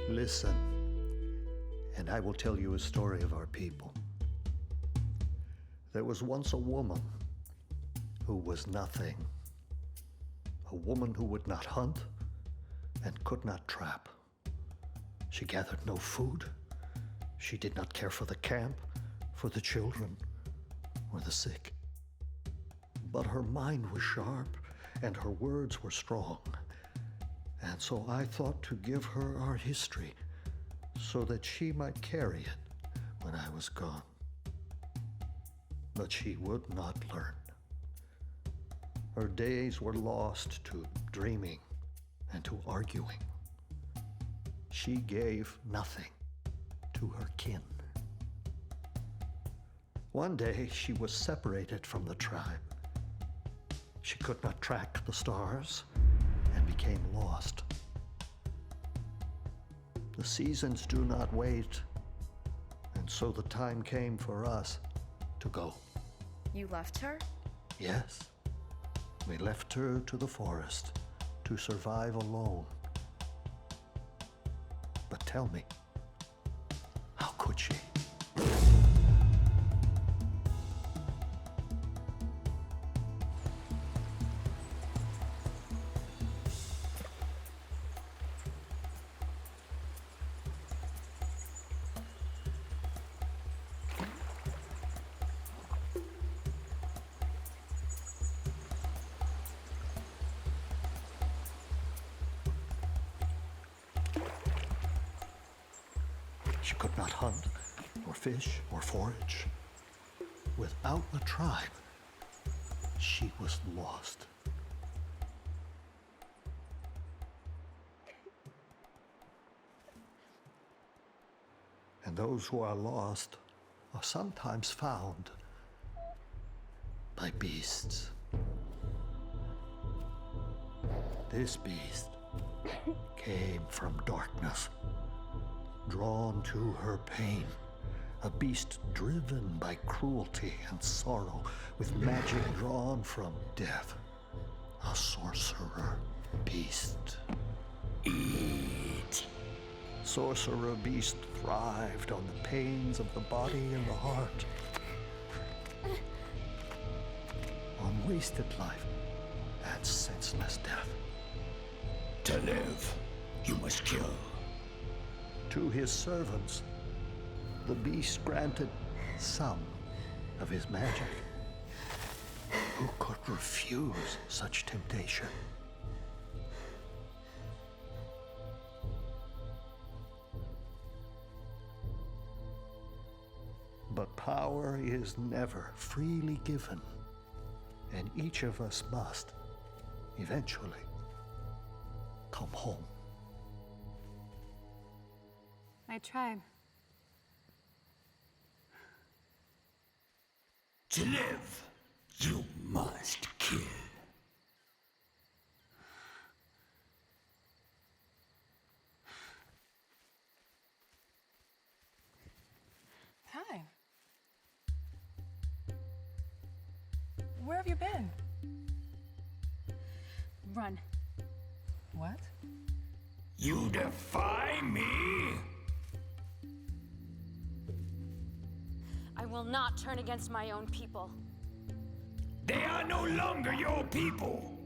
Listen, and I will tell you a story of our people. There was once a woman who was nothing. A woman who would not hunt and could not trap. She gathered no food. She did not care for the camp, for the children, or the sick. But her mind was sharp and her words were strong. And so I thought to give her our history so that she might carry it when I was gone. But she would not learn. Her days were lost to dreaming and to arguing. She gave nothing to her kin. One day she was separated from the tribe. She could not track the stars and became lost. The seasons do not wait, and so the time came for us to go. You left her? Yes, we left her to the forest to survive alone. But tell me, how could she? She could not hunt, or fish, or forage. Without a tribe, she was lost. And those who are lost are sometimes found by beasts. This beast came from darkness, drawn to her pain, a beast driven by cruelty and sorrow, with magic drawn from death, a sorcerer beast. Eat. Sorcerer beast thrived on the pains of the body and the heart, on wasted life and senseless death. To live, you must kill. To his servants, the beast granted some of his magic. Who could refuse such temptation? But power is never freely given, and each of us must, eventually, come home. My tribe. To live, you must kill. Hi. Where have you been? Run. What? You defy me? I will not turn against my own people. They are no longer your people.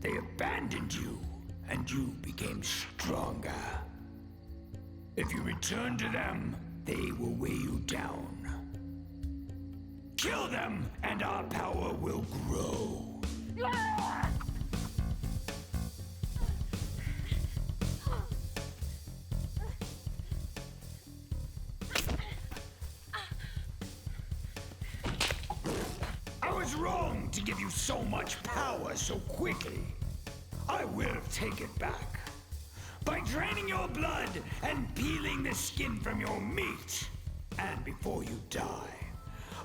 They abandoned you, and you became stronger. If you return to them, they will weigh you down. Kill them, and our power will grow. I was wrong to give you so much power so quickly. I will take it back. By draining your blood and peeling the skin from your meat. And before you die,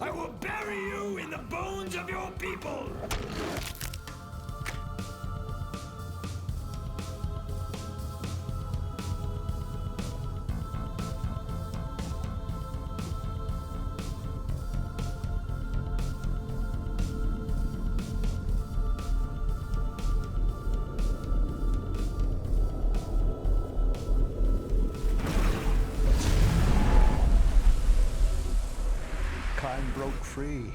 I will bury you in the bones of your people. Kind broke free,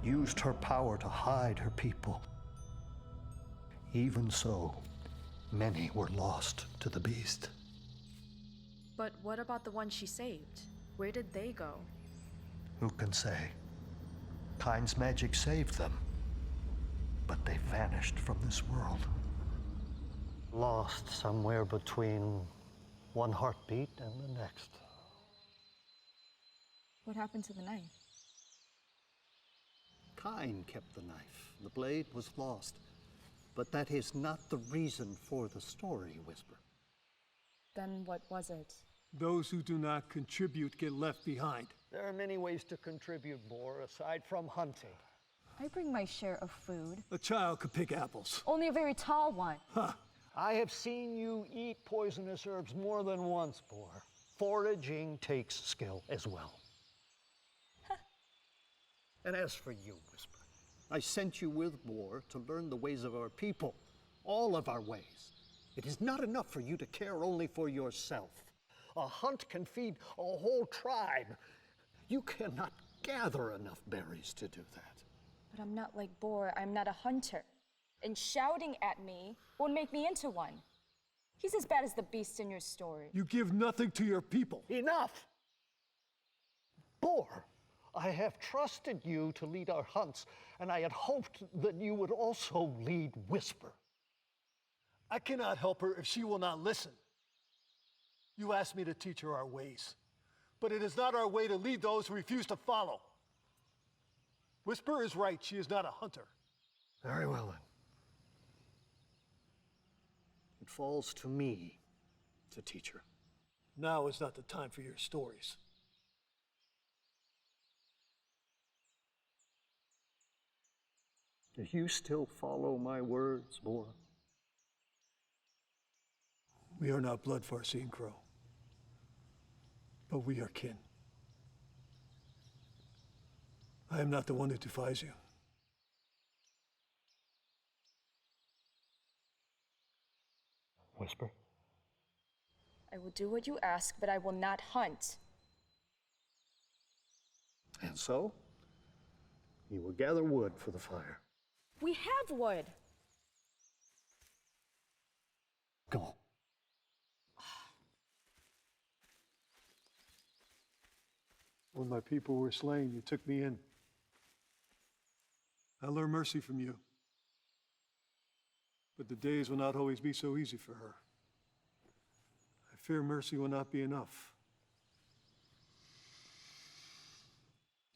used her power to hide her people. Even so, many were lost to the beast. But what about the ones she saved? Where did they go? Who can say? Kind's magic saved them, but they vanished from this world. Lost somewhere between one heartbeat and the next. What happened to the knife? Kind kept the knife. The blade was lost. But that is not the reason for the story, Whisper. Then what was it? Those who do not contribute get left behind. There are many ways to contribute more aside from hunting. I bring my share of food. A child could pick apples. Only a very tall one. I have seen you eat poisonous herbs more than once, Boar. Foraging takes skill as well. And as for you, Whisper, I sent you with Boar to learn the ways of our people, all of our ways. It is not enough for you to care only for yourself. A hunt can feed a whole tribe. You cannot gather enough berries to do that. But I'm not like Boar. I'm not a hunter. And shouting at me won't make me into one. He's as bad as the beast in your story. You give nothing to your people. Enough! Boar, I have trusted you to lead our hunts, and I had hoped that you would also lead Whisper. I cannot help her if she will not listen. You asked me to teach her our ways, but it is not our way to lead those who refuse to follow. Whisper is right, she is not a hunter. Very well, then. It falls to me to teach her. Now is not the time for your stories. Do you still follow my words, Boar? We are not blood, Farseeing Crow, but we are kin. I am not the one who defies you. Whisper. I will do what you ask, but I will not hunt. And so, you will gather wood for the fire. We have wood. Go. When my people were slain, you took me in. I learned mercy from you. But the days will not always be so easy for her. I fear mercy will not be enough.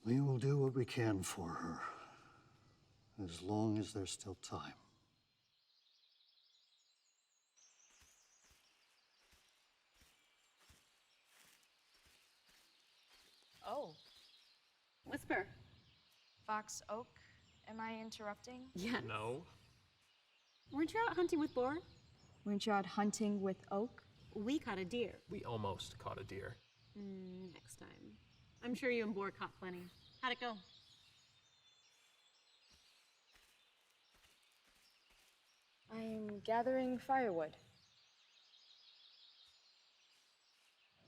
We will do what we can for her, as long as there's still time. Oh, Whisper. Fox Oak, am I interrupting? Yeah. No. Weren't you out hunting with Boar? Weren't you out hunting with Oak? We caught a deer. We almost caught a deer. Next time. I'm sure you and Boar caught plenty. How'd it go? I'm gathering firewood.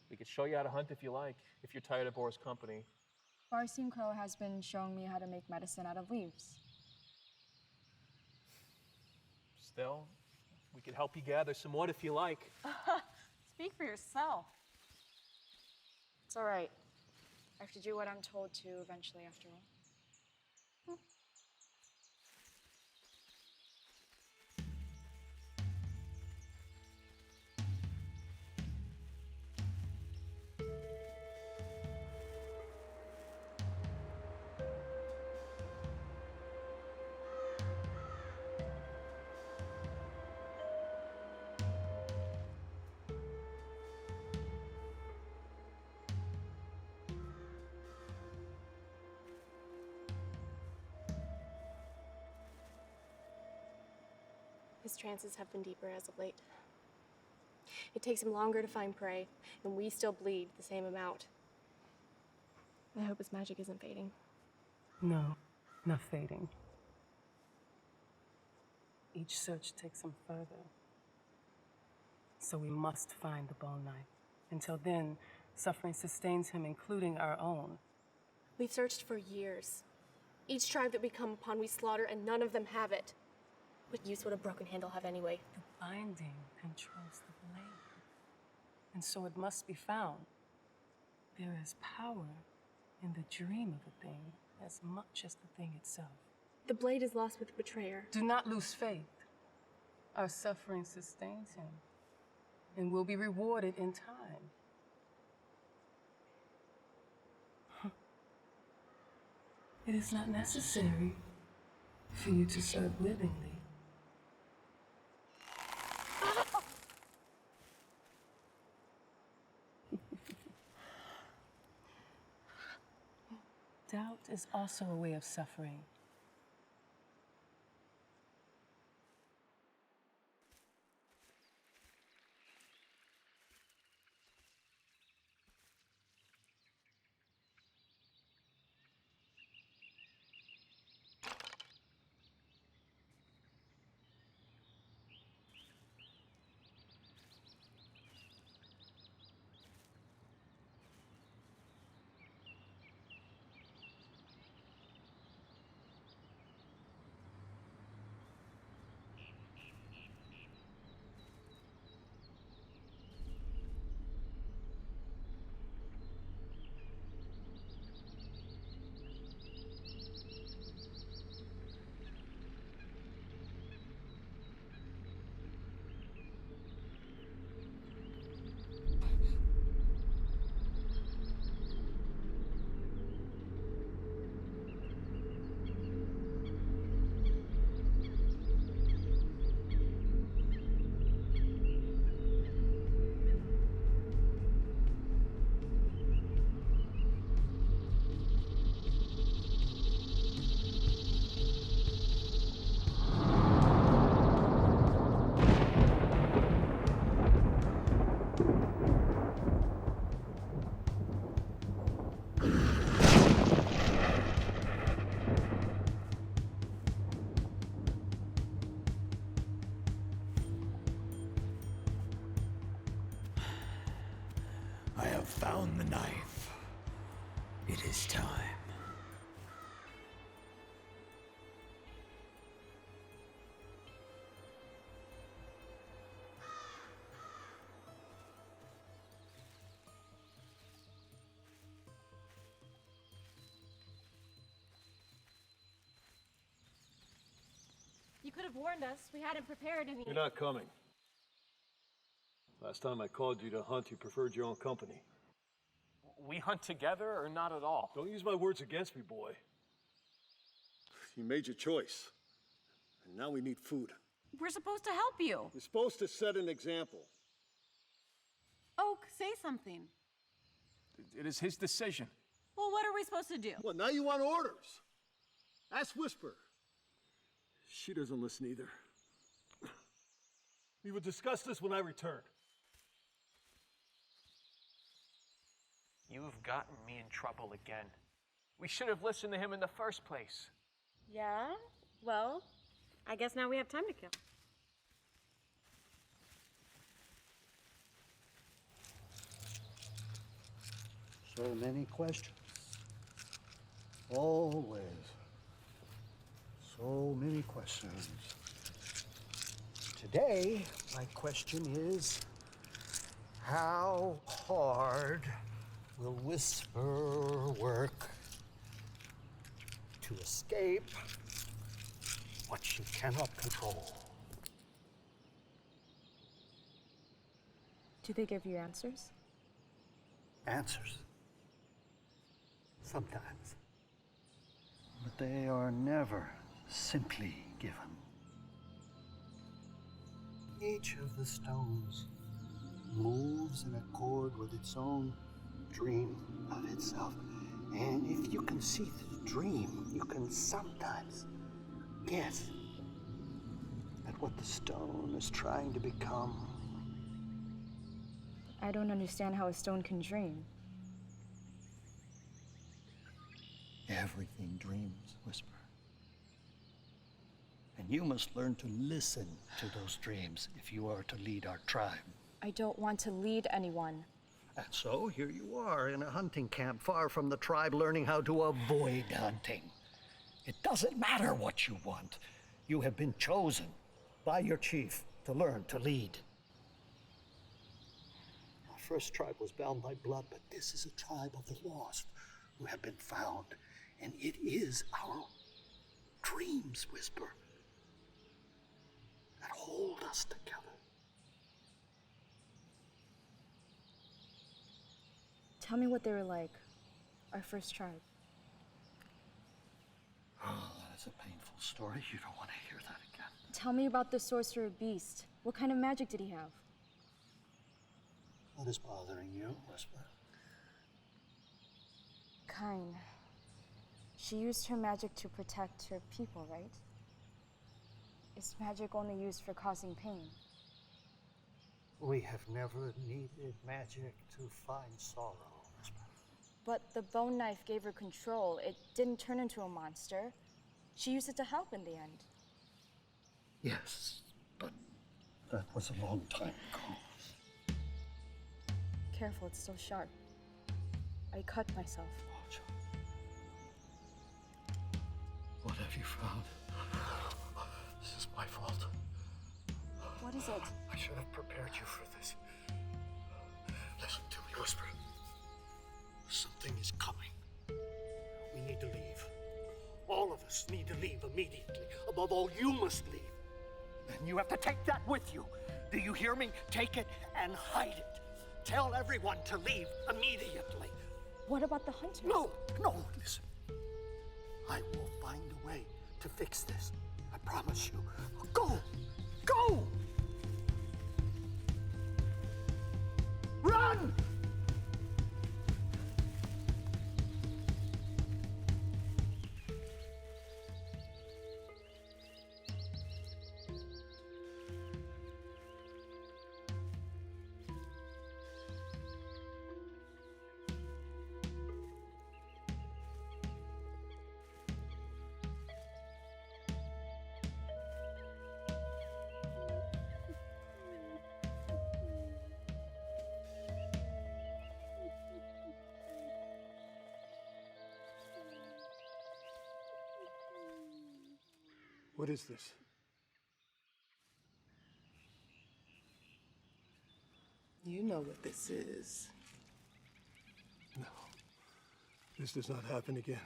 We could show you how to hunt if you like, if you're tired of Boar's company. Farseeing Crow has been showing me how to make medicine out of leaves. Still, we could help you gather some wood if you like. Speak for yourself. It's all right. I have to do what I'm told to eventually, after all. His trances have been deeper as of late. It takes him longer to find prey, and we still bleed the same amount. I hope his magic isn't fading. No, not fading. Each search takes him further. So we must find the bone knife. Until then, suffering sustains him, including our own. We've searched for years. Each tribe that we come upon, we slaughter, and none of them have it. What use would a broken handle have anyway? The binding controls the blade. And so it must be found. There is power in the dream of a thing as much as the thing itself. The blade is lost with the betrayer. Do not lose faith. Our suffering sustains him and will be rewarded in time. It is not necessary for you to serve willingly. Doubt is also a way of suffering. I have found the knife. It is time. You could have warned us. We hadn't prepared any. You're not coming. Last time I called you to hunt, you preferred your own company. We hunt together or not at all? Don't use my words against me, boy. You made your choice. And now we need food. We're supposed to help you. You're supposed to set an example. Oak, say something. It is his decision. Well, what are we supposed to do? Well, now you want orders. Ask Whisper. She doesn't listen either. We will discuss this when I return. You've gotten me in trouble again. We should have listened to him in the first place. Yeah? Well, I guess now we have time to kill. So many questions. Always. So many questions. Today, my question is, how hard will Whisper work to escape what she cannot control? Do they give you answers? Answers. Sometimes. But they are never simply given. Each of the stones moves in accord with its own dream of itself. And if you can see the dream, you can sometimes guess at what the stone is trying to become. I don't understand how a stone can dream. Everything dreams, Whisper. And you must learn to listen to those dreams if you are to lead our tribe. I don't want to lead anyone. And so here you are in a hunting camp far from the tribe, learning how to avoid hunting. It doesn't matter what you want. You have been chosen by your chief to learn to lead. Our first tribe was bound by blood, but this is a tribe of the lost who have been found. And it is our dreams, Whisper, that hold us together. Tell me what they were like, our first tribe. Oh, that is a painful story. You don't want to hear that again. Tell me about the sorcerer beast. What kind of magic did he have? What is bothering you, Whisper? Kyne. She used her magic to protect her people, right? Is magic only used for causing pain? We have never needed magic to find sorrow, Whisper. But the bone knife gave her control. It didn't turn into a monster. She used it to help in the end. Yes, but that was a long time ago. Careful, it's still sharp. I cut myself. Oh, John. What have you found? This is my fault. What is it? I should have prepared you for this. Listen to me, Whisper. Something is coming. We need to leave. All of us need to leave immediately. Above all, you must leave. And you have to take that with you. Do you hear me? Take it and hide it. Tell everyone to leave immediately. What about the hunters? No, listen. I will find a way to fix this. I promise you. Go! Run! What is this? You know what this is. No. This does not happen again.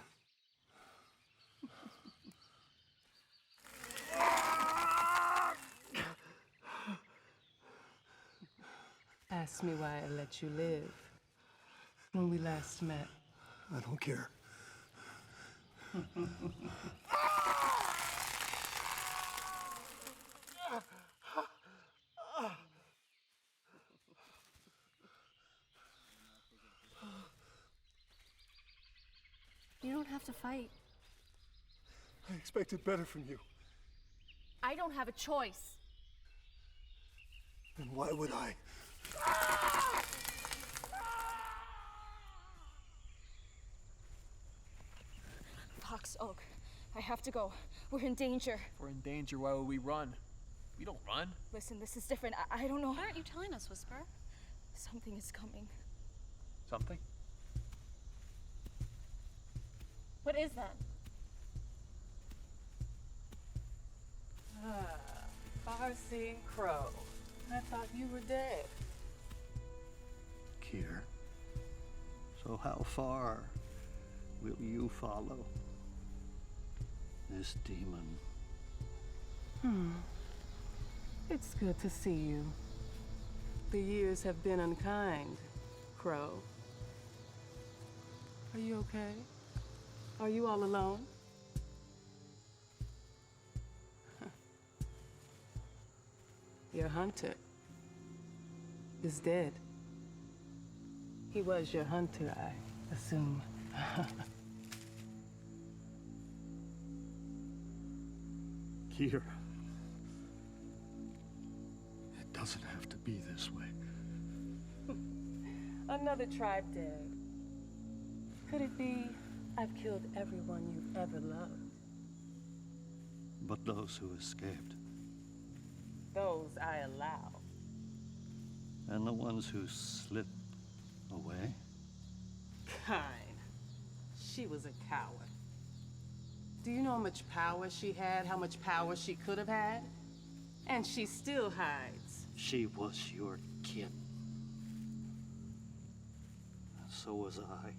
Ask me why I let you live when we last met. I don't care. You don't have to fight. I expected better from you. I don't have a choice. Then why would I? Fox Oak, I have to go. We're in danger. If we're in danger, why would we run? We don't run. Listen, this is different. I don't know. Why aren't you telling us, Whisper? Something is coming. Something? What is that? Far-seeing crow. I thought you were dead. Kier, so how far will you follow this demon? It's good to see you. The years have been unkind, Crow. Are you okay? Are you all alone? Your hunter is dead. He was your hunter, I assume. Kier, it doesn't have to be this way. Another tribe dead. Could it be I've killed everyone you've ever loved? But those who escaped, Those I allow. and the ones who slipped Away? Kind. She was a coward. Do you know how much power she had? How much power she could have had? And she still hides. She was your kin. So was I.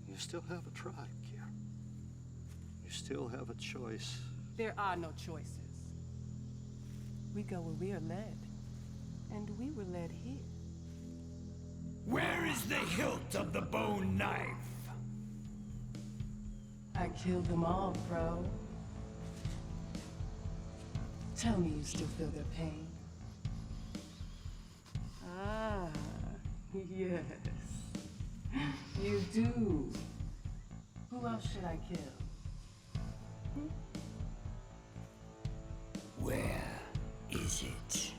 You still have a tribe, Kier. You still have a choice. There are no choices. We go where we are led. And we were led here. Where is the hilt of the bone knife? I killed them all, bro. Tell me you still feel their pain. Ah, yes. You do. Who else should I kill? Where is it?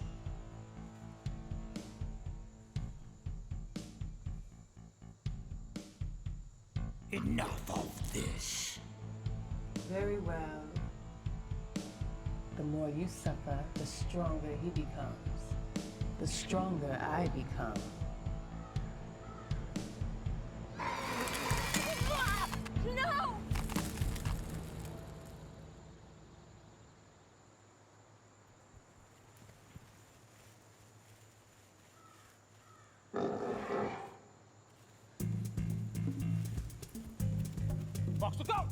Enough of this. Very well. The more you suffer, the stronger he becomes. The stronger I become. No! Fox, look out!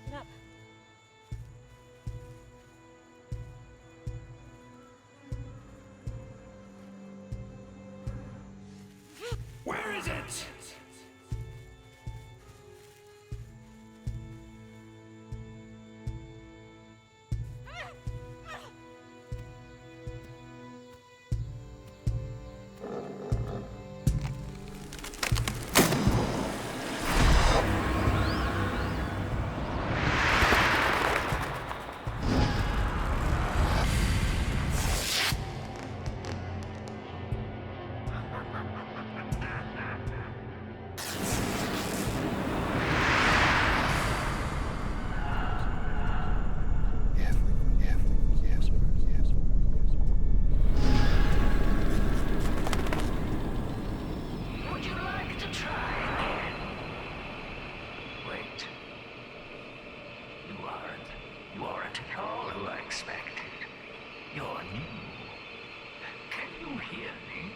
Get up. Where is it? Would you like to try again? Wait. You aren't at all who I expected. You're new. Can you hear me?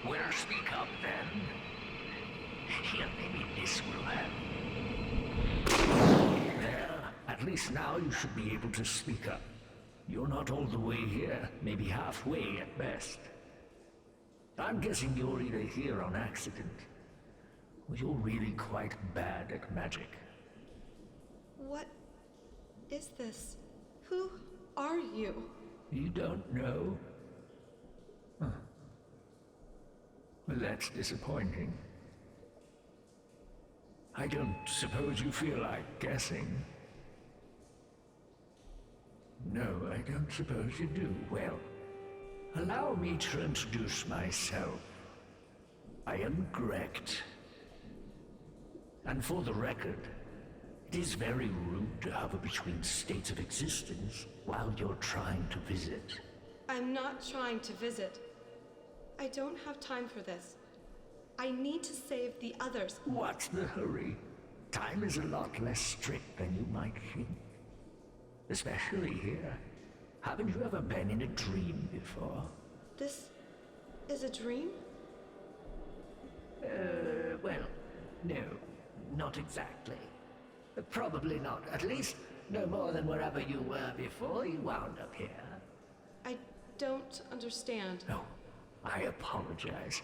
Well, speak up then. Here, maybe this will help. There. At least now you should be able to speak up. You're not all the way here, maybe halfway at best. I'm guessing you're either here on accident, or you're really quite bad at magic. What is this? Who are you? You don't know? Huh. Well, that's disappointing. I don't suppose you feel like guessing. No, I don't suppose you do. Well, allow me to introduce myself. I am Grecht. And for the record, it is very rude to hover between states of existence while you're trying to visit. I'm not trying to visit. I don't have time for this. I need to save the others. What's the hurry? Time is a lot less strict than you might think. Especially here. Haven't you ever been in a dream before? This is a dream? Well, no, not exactly. Probably not. At least, no more than wherever you were before you wound up here. I don't understand. No, I apologize.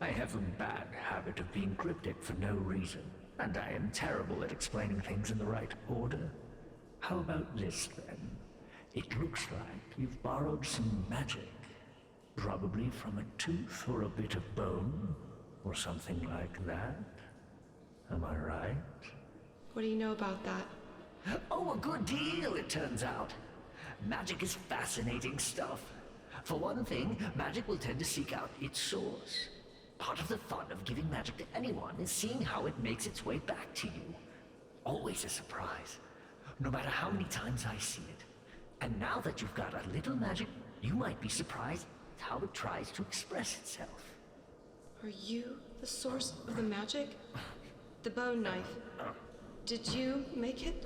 I have a bad habit of being cryptic for no reason, and I am terrible at explaining things in the right order. How about this, then? It looks like you've borrowed some magic. Probably from a tooth or a bit of bone. or something like that. Am I right? What do you know about that? Oh, a good deal, it turns out. Magic is fascinating stuff. For one thing, magic will tend to seek out its source. Part of the fun of giving magic to anyone is seeing how it makes its way back to you. Always a surprise, no matter how many times I see it. And now that you've got a little magic, you might be surprised at how it tries to express itself. Are you the source of the magic? The bone knife. Did you make it?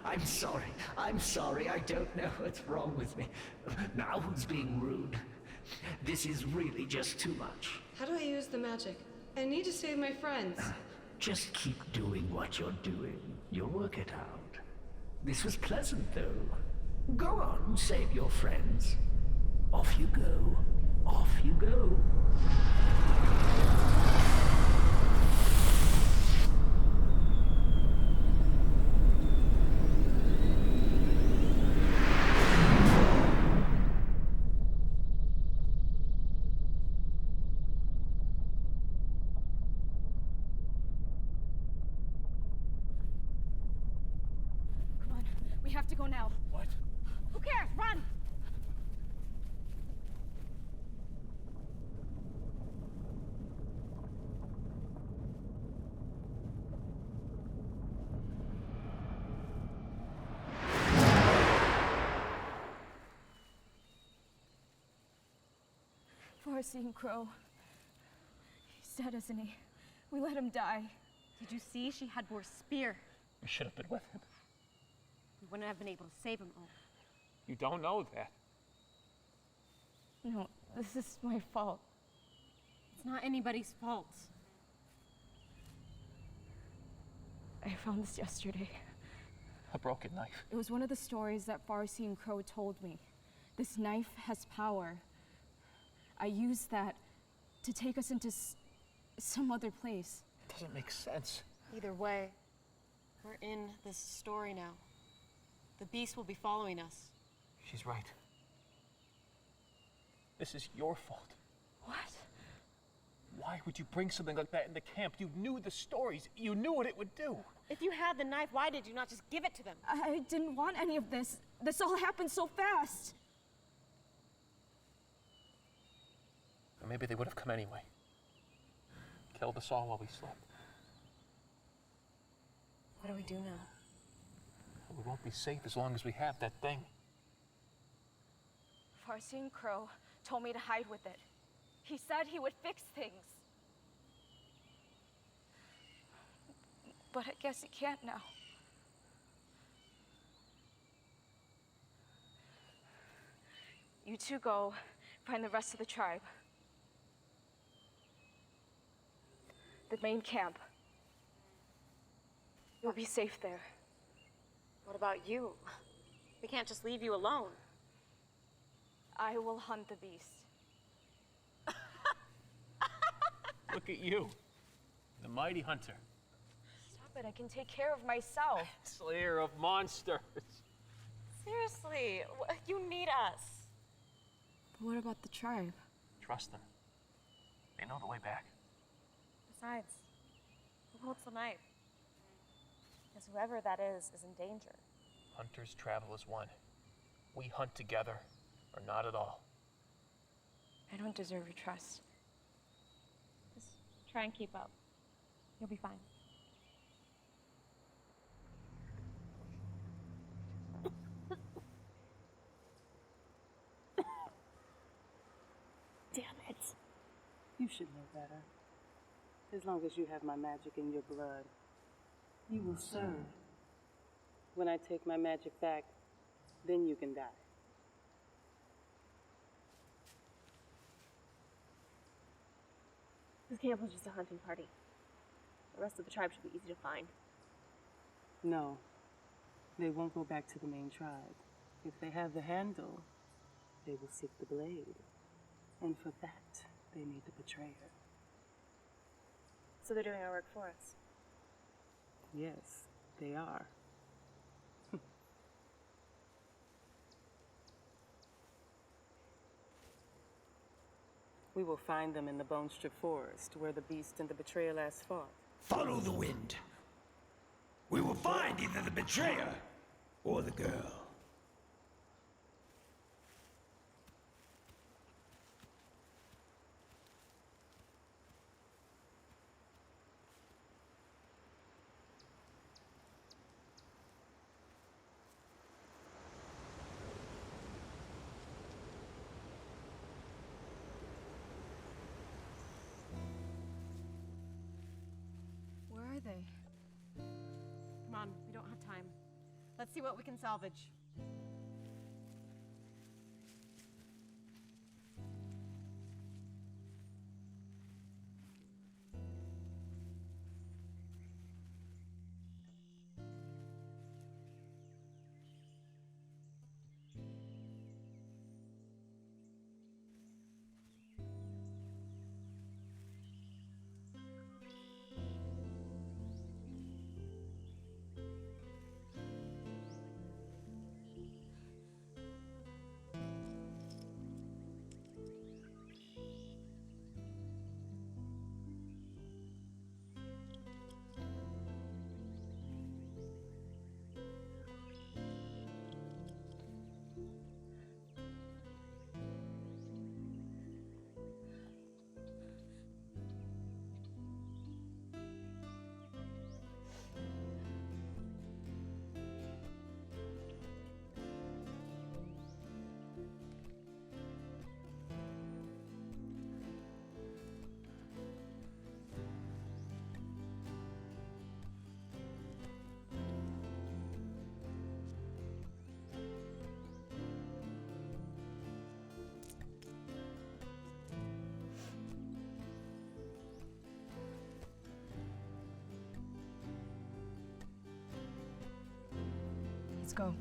I'm sorry. I'm sorry. I don't know what's wrong with me. Now who's being rude? This is really just too much. How do I use the magic? I need to save my friends. Just keep doing what you're doing. You'll work it out. This was pleasant, though. Go on, save your friends. Off you go. Off you go. We have to go now. What? Who cares? Run! Farseeing Crow. He's dead, isn't he? We let him die. Did you see? She had Boar's spear. You should have been with him. We wouldn't have been able to save him all. You don't know that. No, this is my fault. It's not anybody's fault. I found this yesterday. A broken knife. It was one of the stories that Farseeing Crow told me. This knife has power. I used that to take us into some other place. It doesn't make sense. Either way, we're in this story now. The beast will be following us. She's right. This is your fault. What? Why would you bring something like that into camp? You knew the stories. You knew what it would do. If you had the knife, why did you not just give it to them? I didn't want any of this. This all happened so fast. Or maybe they would have come anyway. Killed us all while we slept. What do we do now? We won't be safe as long as we have that thing. Farseeing Crow told me to hide with it. He said he would fix things. But I guess he can't now. You two go find the rest of the tribe. The main camp. You'll be safe there. What about you? We can't just leave you alone. I will hunt the beast. Look at you. The mighty hunter. Stop it, I can take care of myself. Slayer of monsters. Seriously, you need us. But what about the tribe? Trust them. They know the way back. Besides, who holds the knife? Because whoever that is in danger. Hunters travel as one. We hunt together, or not at all. I don't deserve your trust. Just try and keep up. You'll be fine. Damn it. You should know better. As long as you have my magic in your blood, you will serve. When I take my magic back, then you can die. This camp was just a hunting party. The rest of the tribe should be easy to find. No, they won't go back to the main tribe. If they have the handle, they will seek the blade. And for that, they need the betrayer. So they're doing our work for us. Yes, they are. We will find them in the Bone Strip Forest, where the beast and the betrayer last fought. Follow the wind. We will find either the betrayer or the girl. Where are they? Come on, we don't have time. Let's see what we can salvage. Let's go.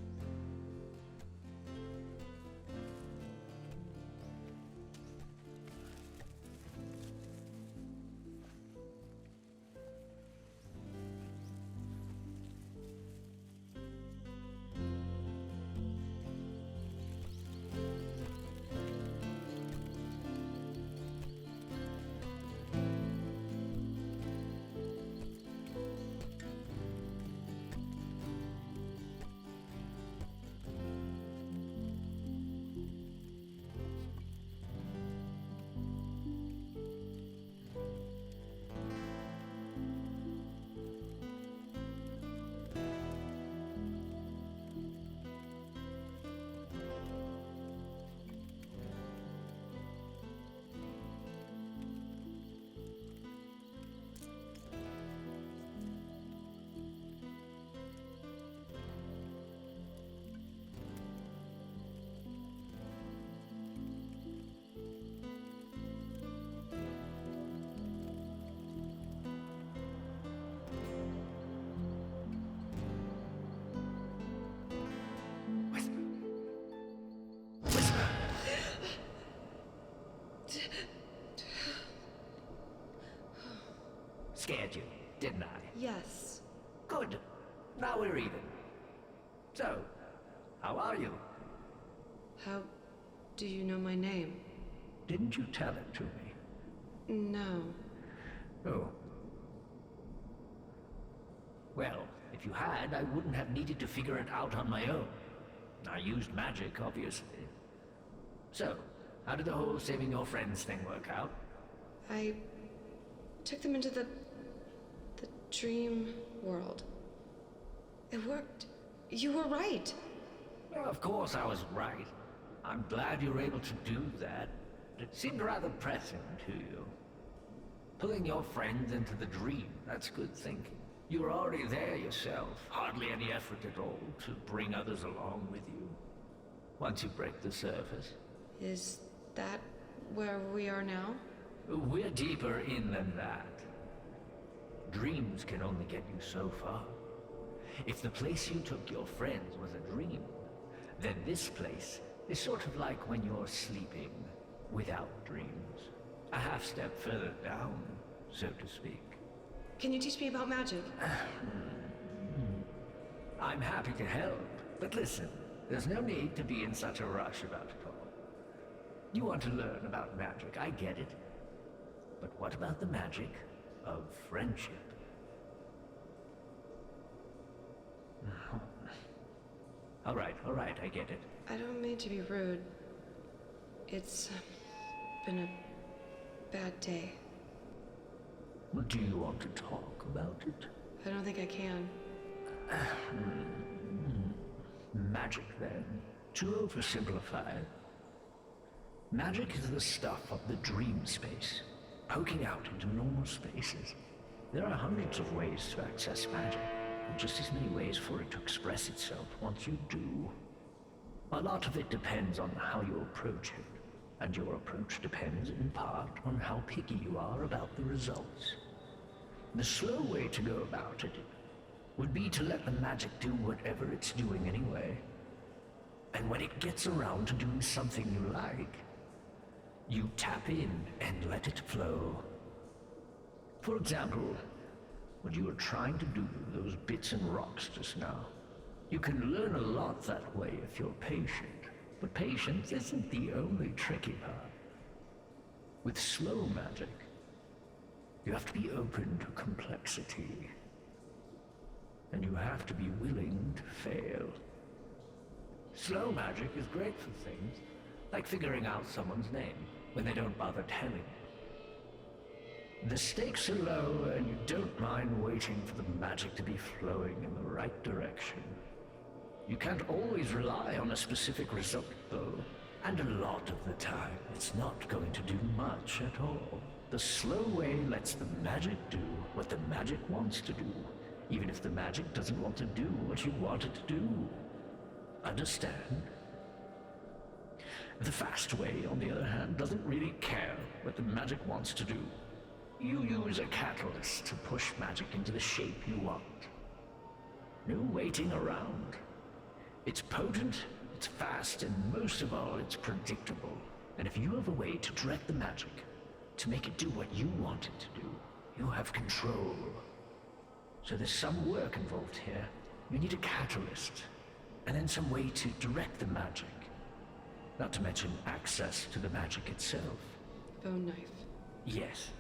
Scared you, didn't I? Yes. Good. Now we're even. So, how are you? How do you know my name? Didn't you tell it to me? No. Oh. Well, if you had, I wouldn't have needed to figure it out on my own. I used magic, obviously. So, how did the whole saving your friends thing work out? I took them into the dream world. It worked. You were right. Well, of course I was right. I'm glad you were able to do that. It seemed rather pressing to you. Pulling your friends into the dream, that's good thinking. You were already there yourself. Hardly any effort at all to bring others along with you. Once you break the surface. Is that where we are now? We're deeper in than that. Dreams can only get you so far. If the place you took your friends was a dream, then this place is sort of like when you're sleeping without dreams. A half step further down, so to speak. Can you teach me about magic? I'm happy to help, but listen, there's no need to be in such a rush about it all. You want to learn about magic, I get it. But what about the magic of friendship? All right, I get it. I don't mean to be rude. It's been a bad day. Well, do you want to talk about it? I don't think I can. Magic, then. To oversimplify, magic is the stuff of the dream space, poking out into normal spaces. There are hundreds of ways to access magic, and just as many ways for it to express itself once you do. A lot of it depends on how you approach it, and your approach depends in part on how picky you are about the results. The slow way to go about it would be to let the magic do whatever it's doing anyway. And when it gets around to doing something you like, you tap in and let it flow. For example, what you were trying to do with those bits and rocks just now. You can learn a lot that way if you're patient, but patience isn't the only tricky part. With slow magic, you have to be open to complexity. And you have to be willing to fail. Slow magic is great for things like figuring out someone's name when they don't bother telling you. The stakes are low and you don't mind waiting for the magic to be flowing in the right direction. You can't always rely on a specific result though, and a lot of the time it's not going to do much at all. The slow way lets the magic do what the magic wants to do, even if the magic doesn't want to do what you want it to do. Understand? The fast way, on the other hand, doesn't really care what the magic wants to do. You use a catalyst to push magic into the shape you want. No waiting around. It's potent, it's fast, and most of all, it's predictable. And if you have a way to direct the magic, to make it do what you want it to do, you have control. So there's some work involved here. You need a catalyst, and then some way to direct the magic. Not to mention access to the magic itself. Bone knife. Yes,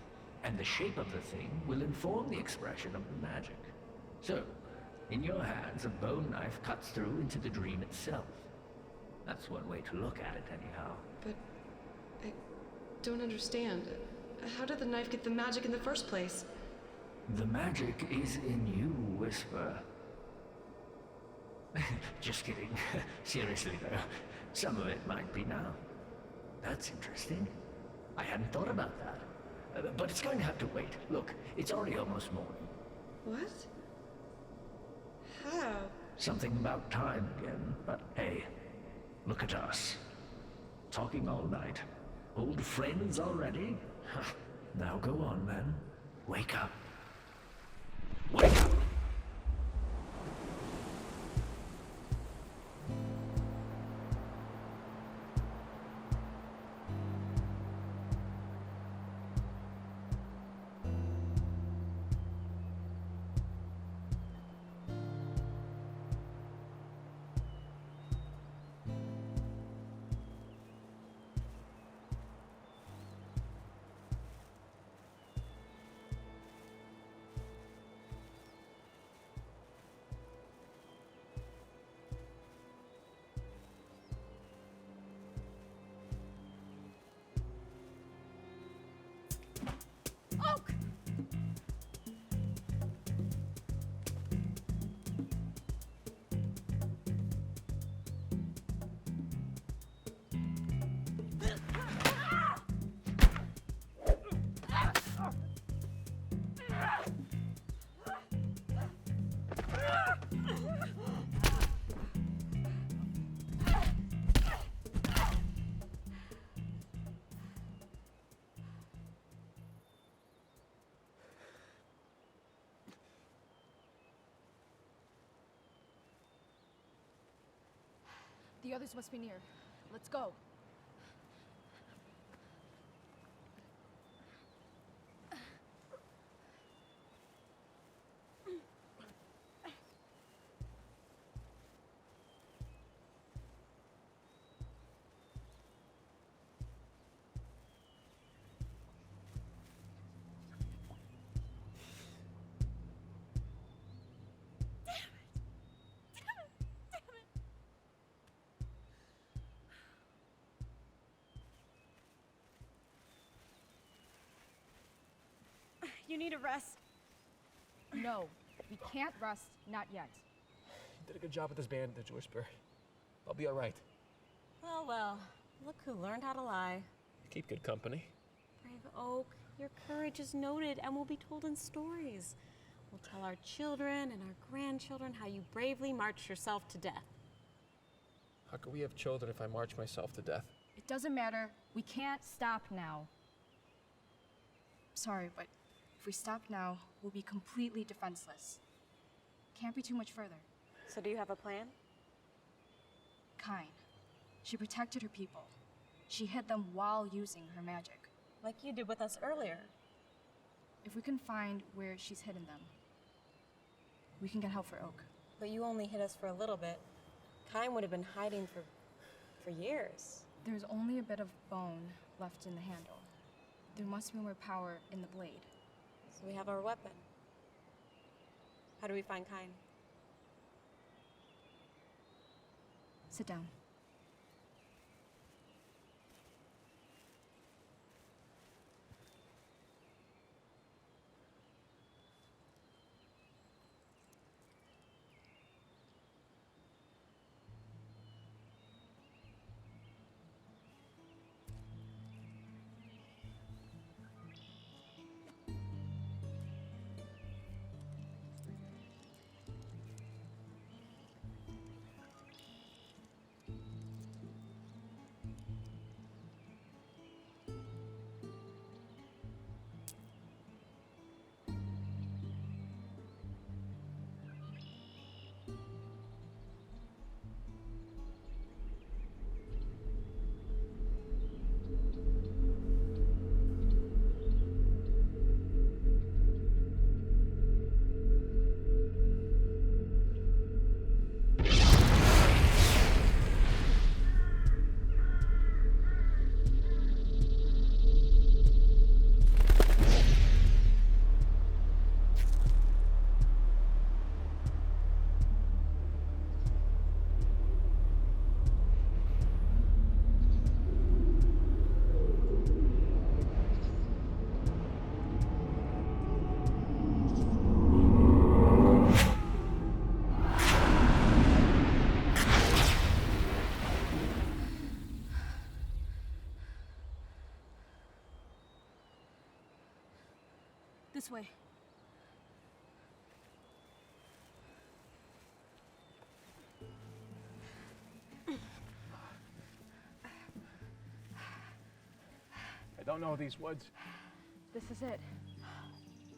and the shape of the thing will inform the expression of the magic. So, in your hands, a bone knife cuts through into the dream itself. That's one way to look at it, anyhow. But I don't understand. How did the knife get the magic in the first place? The magic is in you, Whisper. Just kidding. Seriously, though. Some of it might be now. That's interesting. I hadn't thought about that. But it's going to have to wait. Look, it's already almost morning. What? How? Something about time again, but hey, look at us. Talking all night. Old friends already? Now go on, man. Wake up. Wake up! Oak! The others must be near. Let's go. You need a rest. No, we can't rest, not yet. You did a good job with this bandage, Whisper. I'll be all right. Well, well, look who learned how to lie. Keep good company. Brave Oak, your courage is noted and will be told in stories. We'll tell our children and our grandchildren how you bravely marched yourself to death. How can we have children if I march myself to death? It doesn't matter. We can't stop now. Sorry, but if we stop now, we'll be completely defenseless. Can't be too much further. So do you have a plan? Kain. She protected her people. She hid them while using her magic. Like you did with us earlier. If we can find where she's hidden them, we can get help for Oak. But you only hid us for a little bit. Kain would have been hiding for years. There's only a bit of bone left in the handle. There must be more power in the blade. So we have our weapon. How do we find Kain? Sit down. This way. I don't know these woods. This is it.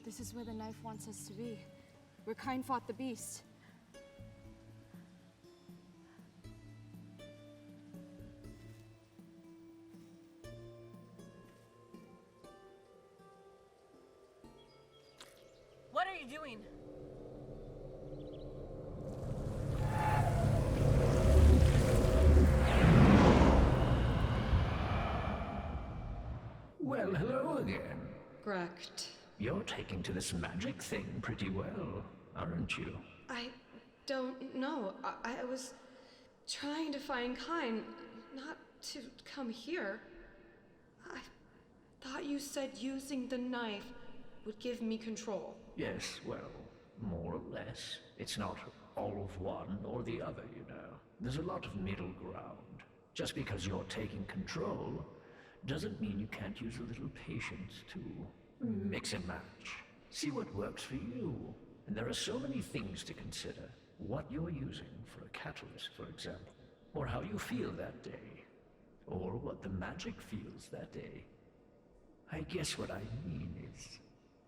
This is where the knife wants us to be. Where Kain fought the beast. What are you doing? Well, hello again. Correct. You're taking to this magic thing pretty well, aren't you? I don't know. I was trying to find Kain, not to come here. I thought you said using the knife would give me control. Yes, well, more or less. It's not all of one or the other, you know. There's a lot of middle ground. Just because you're taking control doesn't mean you can't use a little patience to mix and match. See what works for you. And there are so many things to consider. What you're using for a catalyst, for example. Or how you feel that day. Or what the magic feels that day. I guess what I mean is,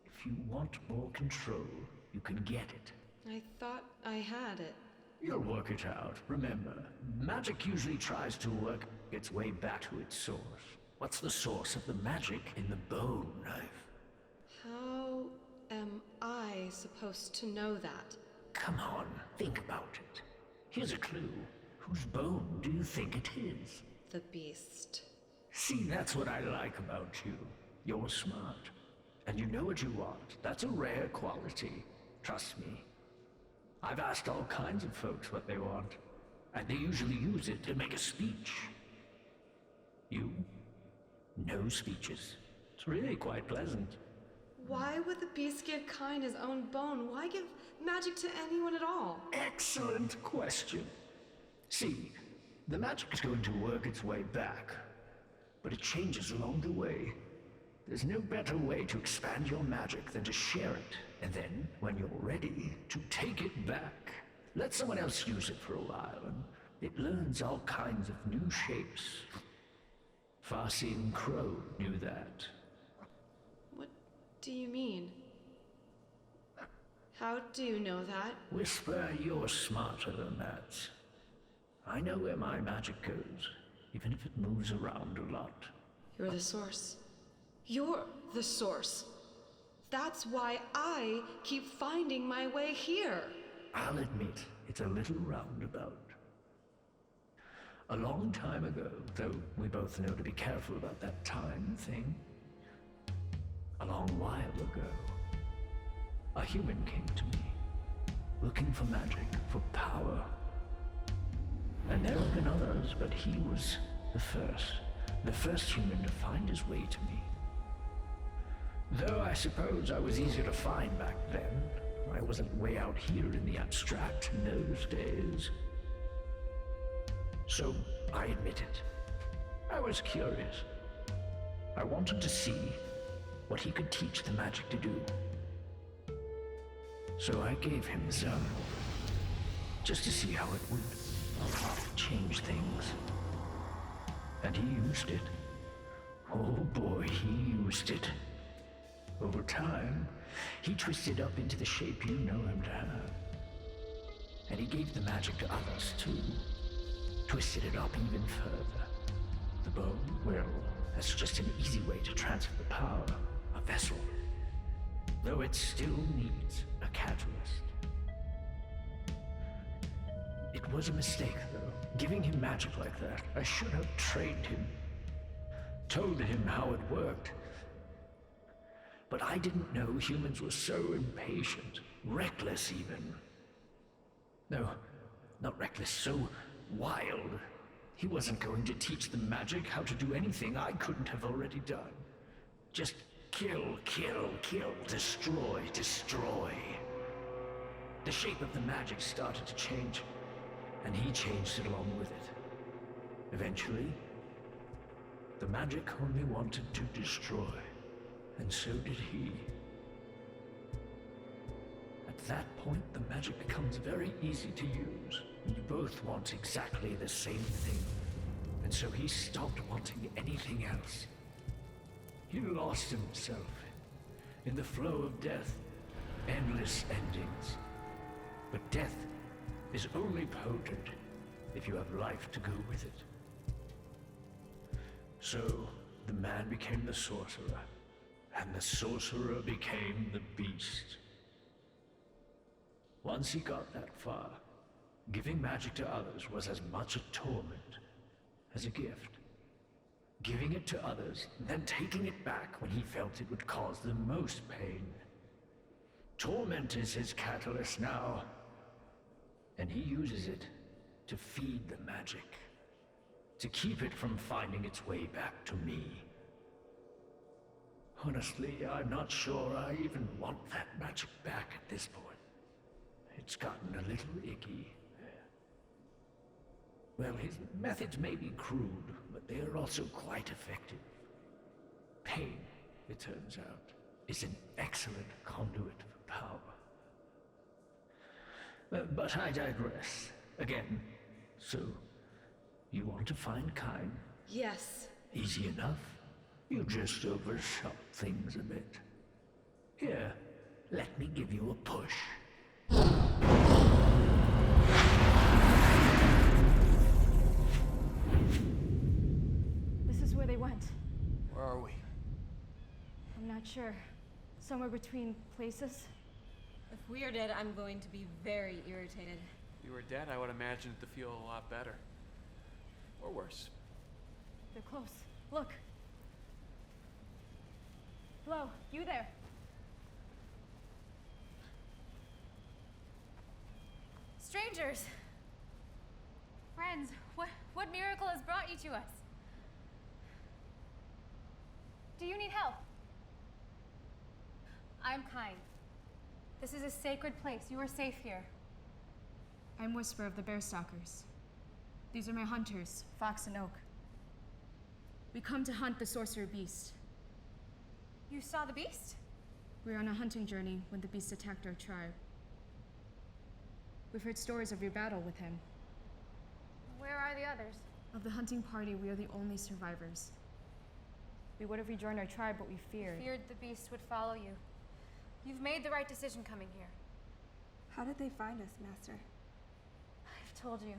if you want more control, you can get it. I thought I had it. You'll work it out. Remember, magic usually tries to work its way back to its source. What's the source of the magic in the bone knife? How am I supposed to know that? Come on, think about it. Here's a clue. Whose bone do you think it is? The beast. See, that's what I like about you. You're smart. And you know what you want. That's a rare quality. Trust me. I've asked all kinds of folks what they want, and they usually use it to make a speech. You? No speeches. It's really quite pleasant. Why would the beast give Kain his own bone? Why give magic to anyone at all? Excellent question. See, the magic is going to work its way back, but it changes along the way. There's no better way to expand your magic than to share it, and then, when you're ready, to take it back. Let someone else use it for a while, and it learns all kinds of new shapes. Farseeing Crow knew that. What do you mean? How do you know that? Whisper, you're smarter than that. I know where my magic goes, even if it moves around a lot. You're the source. You're the source. That's why I keep finding my way here. I'll admit, it's a little roundabout. A long time ago, though we both know to be careful about that time thing, a long while ago, a human came to me, looking for magic, for power. And there have been others, but he was the first human to find his way to me. Though I suppose I was easier to find back then. I wasn't way out here in the abstract in those days. So I admit it. I was curious. I wanted to see what he could teach the magic to do. So I gave him some, just to see how it would change things. And he used it. Oh boy, he used it. Over time, he twisted up into the shape you know him to have. And he gave the magic to others, too. Twisted it up even further. The bone, well, that's just an easy way to transfer the power. A vessel. Though it still needs a catalyst. It was a mistake, though. Giving him magic like that. I should have trained him. Told him how it worked. But I didn't know humans were so impatient. Reckless, even. No, not reckless, so wild. He wasn't going to teach them magic how to do anything I couldn't have already done. Just kill, kill, kill, destroy, destroy. The shape of the magic started to change, and he changed it along with it. Eventually, the magic only wanted to destroy, and so did he. At that point, the magic becomes very easy to use. You both want exactly the same thing. And so he stopped wanting anything else. He lost himself in the flow of death. Endless endings. But death is only potent if you have life to go with it. So, the man became the sorcerer. And the sorcerer became the beast. Once he got that far, giving magic to others was as much a torment as a gift. Giving it to others, then taking it back when he felt it would cause the most pain. Torment is his catalyst now, and he uses it to feed the magic, to keep it from finding its way back to me. Honestly, I'm not sure I even want that magic back at this point. It's gotten a little icky. Well, his methods may be crude, but they are also quite effective. Pain, it turns out, is an excellent conduit for power. But I digress. Again, so, you want to find Kain? Yes. Easy enough. You just overshot things a bit. Here, let me give you a push. This is where they went. Where are we? I'm not sure. Somewhere between places. If we are dead, I'm going to be very irritated. If you were dead, I would imagine it to feel a lot better. Or worse. They're close. Look. Flo, you there. Strangers! Friends, what miracle has brought you to us? Do you need help? I'm Kine. This is a sacred place. You are safe here. I'm Whisper of the Bearstalkers. These are my hunters, Fox and Oak. We come to hunt the Sorcerer Beast. You saw the beast? We were on a hunting journey when the beast attacked our tribe. We've heard stories of your battle with him. Where are the others? Of the hunting party, we are the only survivors. We would have rejoined our tribe, but we feared. Feared the beast would follow you. You've made the right decision coming here. How did they find us, Master? I've told you.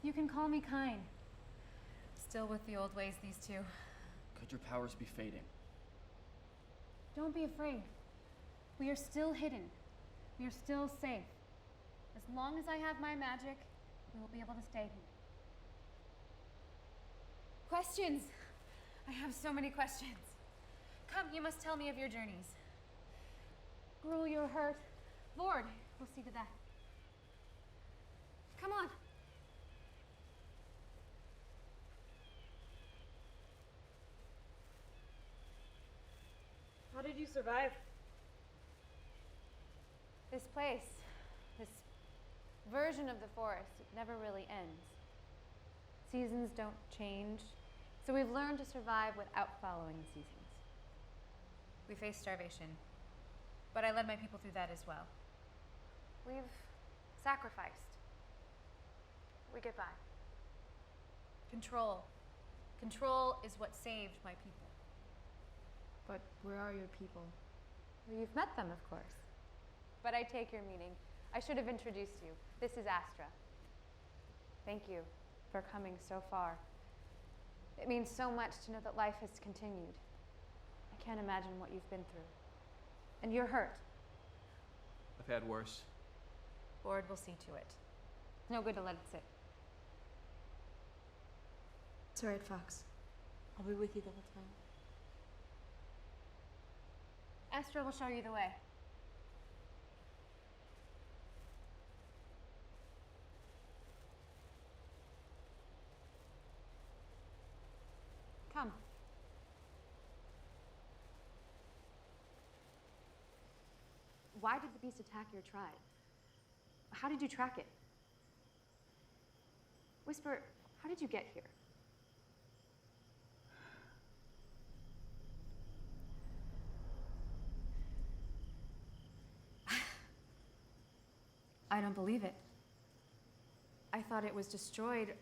You can call me Kine. Still with the old ways, these two. Could your powers be fading? Don't be afraid. We are still hidden. We are still safe. As long as I have my magic, we will be able to stay here. Questions! I have so many questions. Come, you must tell me of your journeys. Gruel, you're hurt. Lord, we'll see to that. Come on. How did you survive? This place, this version of the forest, it never really ends. Seasons don't change, so we've learned to survive without following the seasons. We faced starvation, but I led my people through that as well. We've sacrificed. We get by. Control. Control is what saved my people. But where are your people? Well, you've met them, of course. But I take your meaning. I should have introduced you. This is Astra. Thank you for coming so far. It means so much to know that life has continued. I can't imagine what you've been through. And you're hurt. I've had worse. Lord will see to it. It's no good to let it sit. It's all right, Fox. I'll be with you the whole time. Astra will show you the way. Come. Why did the beast attack your tribe? How did you track it? Whisper, how did you get here? I don't believe it. I thought it was destroyed.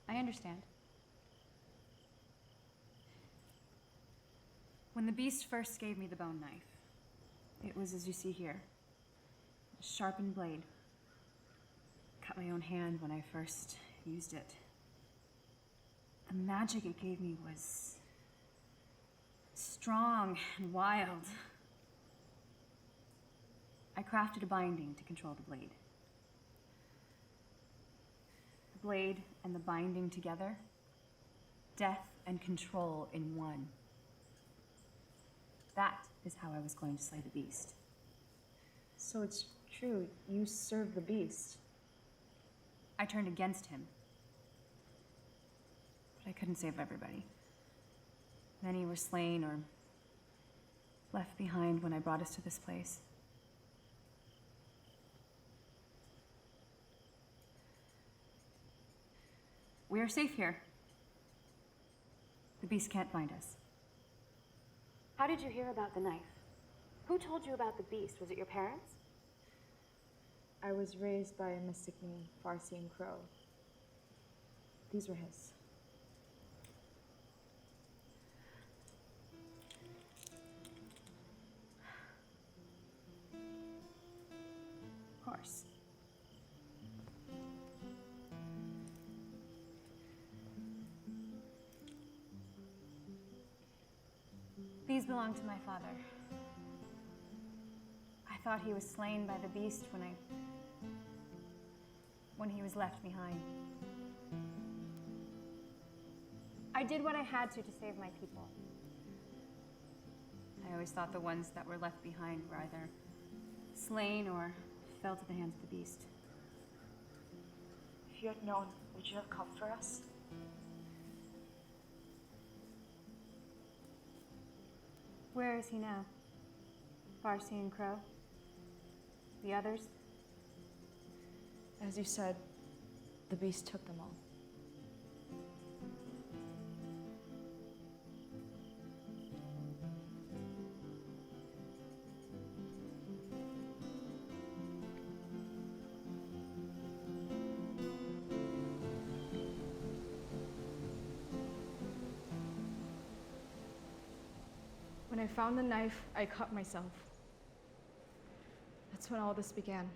I understand. When the beast first gave me the bone knife, it was as you see here. A sharpened blade. Cut my own hand when I first used it. The magic it gave me was strong and wild. I crafted a binding to control the blade. The blade and the binding together, death and control in one. That is how I was going to slay the beast. So it's true, you served the beast. I turned against him. But I couldn't save everybody. Many were slain or left behind when I brought us to this place. We are safe here. The beast can't find us. How did you hear about the knife? Who told you about the beast? Was it your parents? I was raised by a mystic named Farseeing Crow. These were his. Of course. These belong to my father. I thought he was slain by the beast when he was left behind. I did what I had to save my people. I always thought the ones that were left behind were either slain or fell to the hands of the beast. If you had known, would you have come for us? Where is he now? Farsi and Crow? The others? As you said, the beast took them all. When I found the knife, I cut myself. That's when all this began.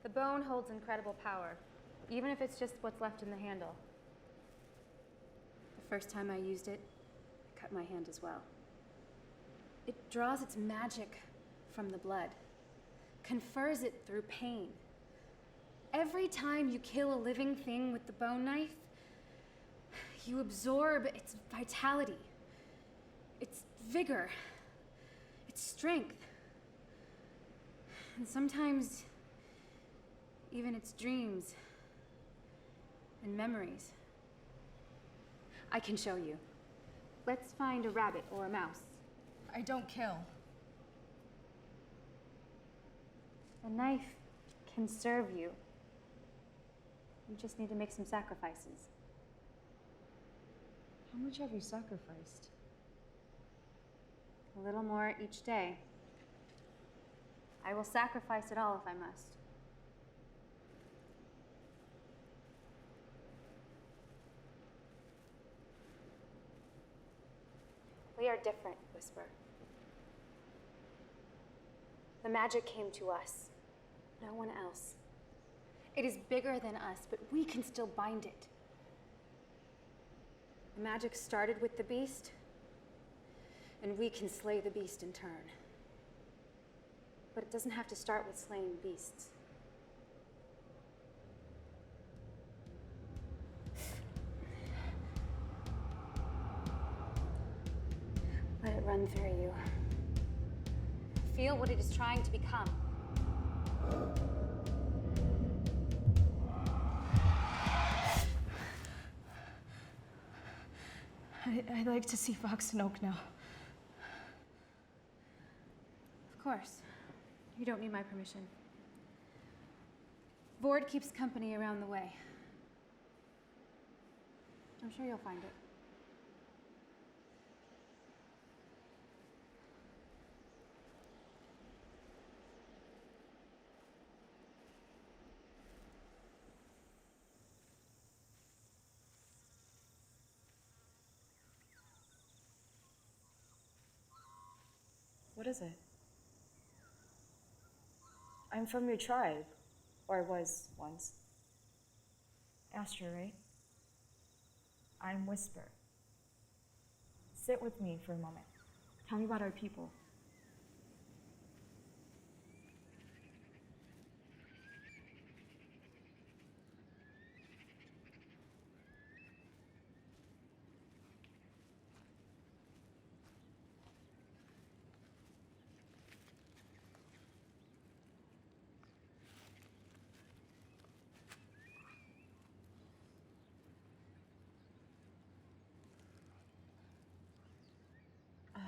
The bone holds incredible power, even if it's just what's left in the handle. The first time I used it, I cut my hand as well. It draws its magic from the blood, confers it through pain. Every time you kill a living thing with the bone knife, you absorb its vitality, its vigor, its strength, and sometimes even its dreams and memories. I can show you. Let's find a rabbit or a mouse. I don't kill. A knife can serve you. You just need to make some sacrifices. How much have you sacrificed? A little more each day. I will sacrifice it all if I must. We are different, Whisper. The magic came to us, no one else. It is bigger than us, but we can still bind it. The magic started with the beast, and we can slay the beast in turn. But it doesn't have to start with slaying beasts. Let it run through you. Feel what it is trying to become. I'd like to see Fox and Oak now. Of course. You don't need my permission. Vord keeps company around the way. I'm sure you'll find it. What is it? I'm from your tribe. Or I was once. Astra, right? I'm Whisper. Sit with me for a moment. Tell me about our people.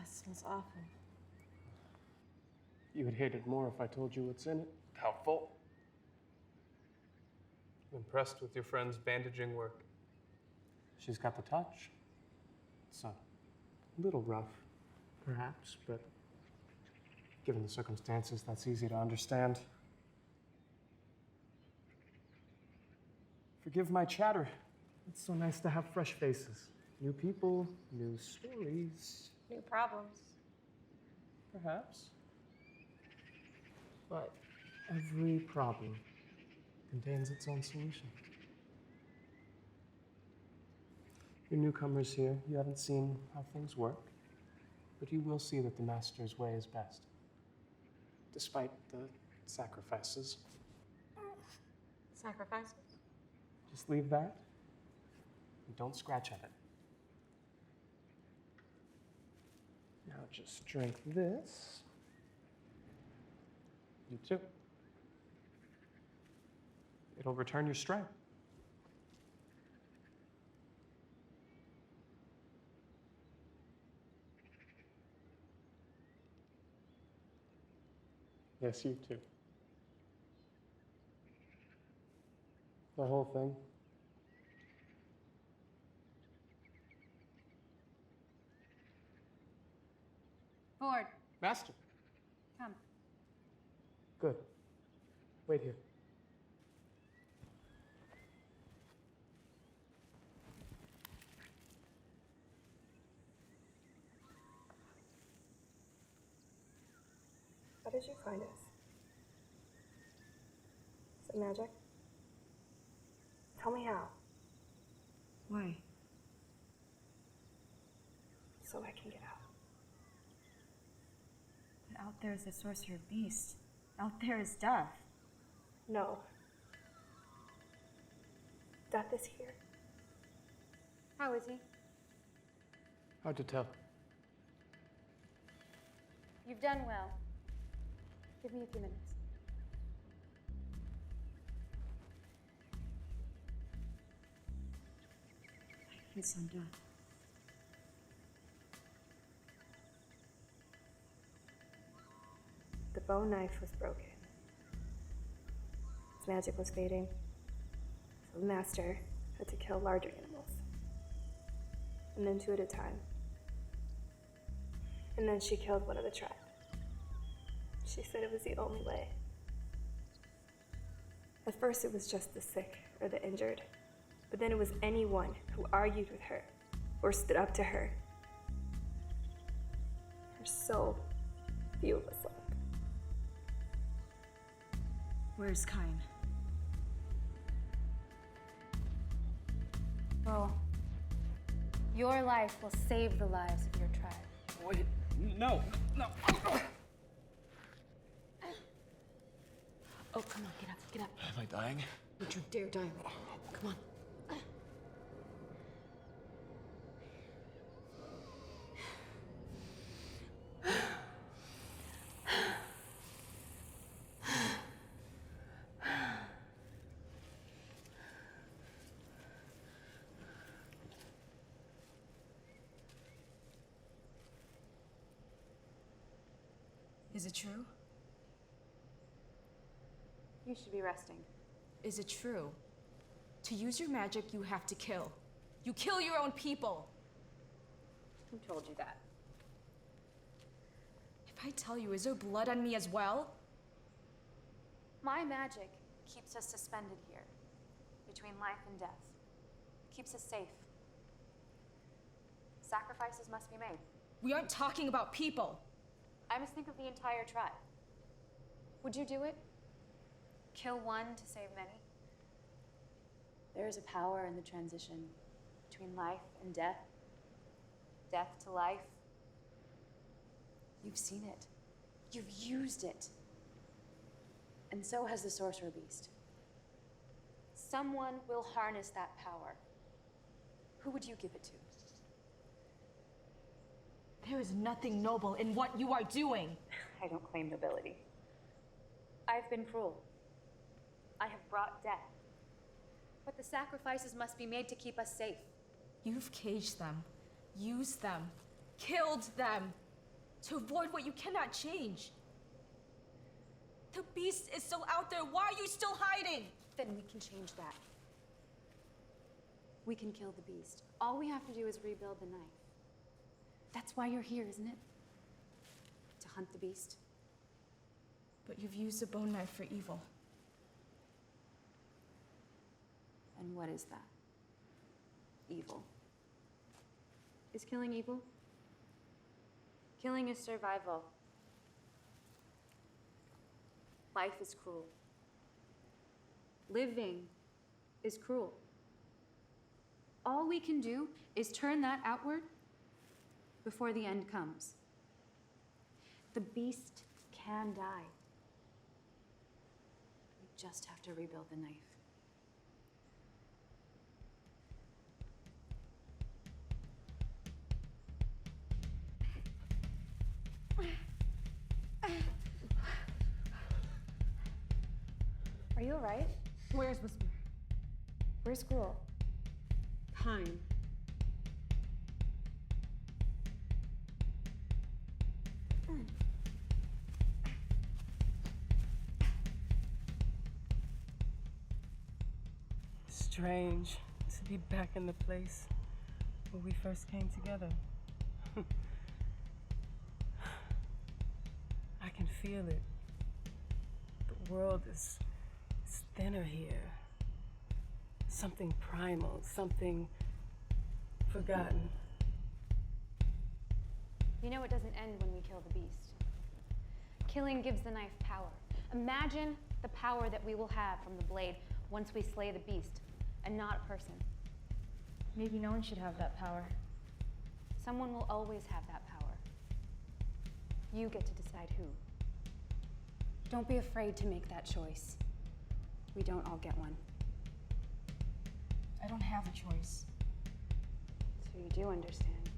Smells awful. You would hate it more if I told you what's in it. Helpful. I'm impressed with your friend's bandaging work. She's got the touch. It's a little rough, perhaps, but given the circumstances, that's easy to understand. Forgive my chatter. It's so nice to have fresh faces. New people, new stories. New problems. Perhaps. But every problem contains its own solution. You're newcomers here. You haven't seen how things work. But you will see that the Master's way is best. Despite the sacrifices. Sacrifices? Just leave that. And don't scratch at it. Now just drink this. You too. It'll return your strength. Yes, you too. The whole thing. Ford, Master. come. Good. Wait here. How did you find us? Is it magic? Tell me how, Why? so I can get out. But out there is the sorcerer beast. Out there is death. No. Death is here. How is he? Hard to tell. You've done well. Give me a few minutes. His son death. The bone knife was broken. Its magic was fading. So the master had to kill larger animals. And then two at a time. And then she killed one of the tribe. She said it was the only way. At first it was just the sick or the injured. But then it was anyone who argued with her or stood up to her. There's so few of us left. Where's Kine? Well, your life will save the lives of your tribe. Wait, no, no. Oh, come on, get up, get up. Am I dying? Don't you dare die. Come on. Is it true? You should be resting. Is it true? To use your magic, you have to kill. You kill your own people. Who told you that? If I tell you, is there blood on me as well? My magic keeps us suspended here, between life and death. It keeps us safe. Sacrifices must be made. We aren't talking about people. I must think of the entire tribe. Would you do it? Kill one to save many? There is a power in the transition between life and death, death to life. You've seen it. You've used it. And so has the Sorcerer Beast. Someone will harness that power. Who would you give it to? There is nothing noble in what you are doing. I don't claim nobility. I've been cruel. I have brought death. But the sacrifices must be made to keep us safe. You've caged them, used them, killed them to avoid what you cannot change. The beast is still out there. Why are you still hiding? Then we can change that. We can kill the beast. All we have to do is rebuild the knife. That's why you're here, isn't it? To hunt the beast. But you've used the bone knife for evil. And what is that? Evil. Is killing evil? Killing is survival. Life is cruel. Living is cruel. All we can do is turn that outward before the end comes. The beast can die. We just have to rebuild the knife. Are you all right? Where's Whisper? Where's school? Kine. strange to be back in the place where we first came together. I can feel it. The world is thinner here. Something primal, something forgotten. You know it doesn't end when we kill the beast. Killing gives the knife power. Imagine the power that we will have from the blade once we slay the beast, and not a person. Maybe no one should have that power. Someone will always have that power. You get to decide who. Don't be afraid to make that choice. We don't all get one. I don't have a choice. So you do understand.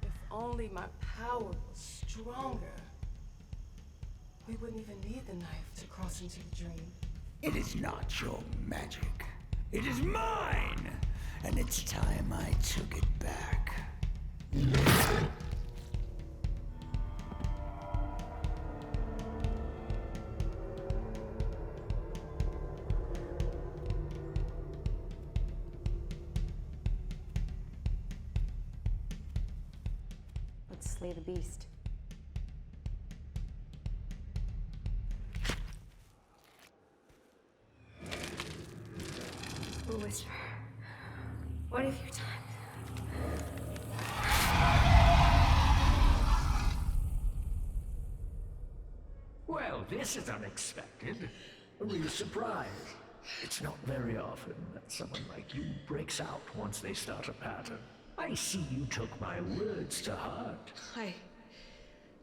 If only my power was stronger, we wouldn't even need the knife to cross into the dream. It is not your magic. It is mine! And it's time I took it back. Let's slay the beast. Whisper, what have you done? Well, this is unexpected. A real surprise. It's not very often that someone like you breaks out once they start a pattern. I see you took my words to heart. I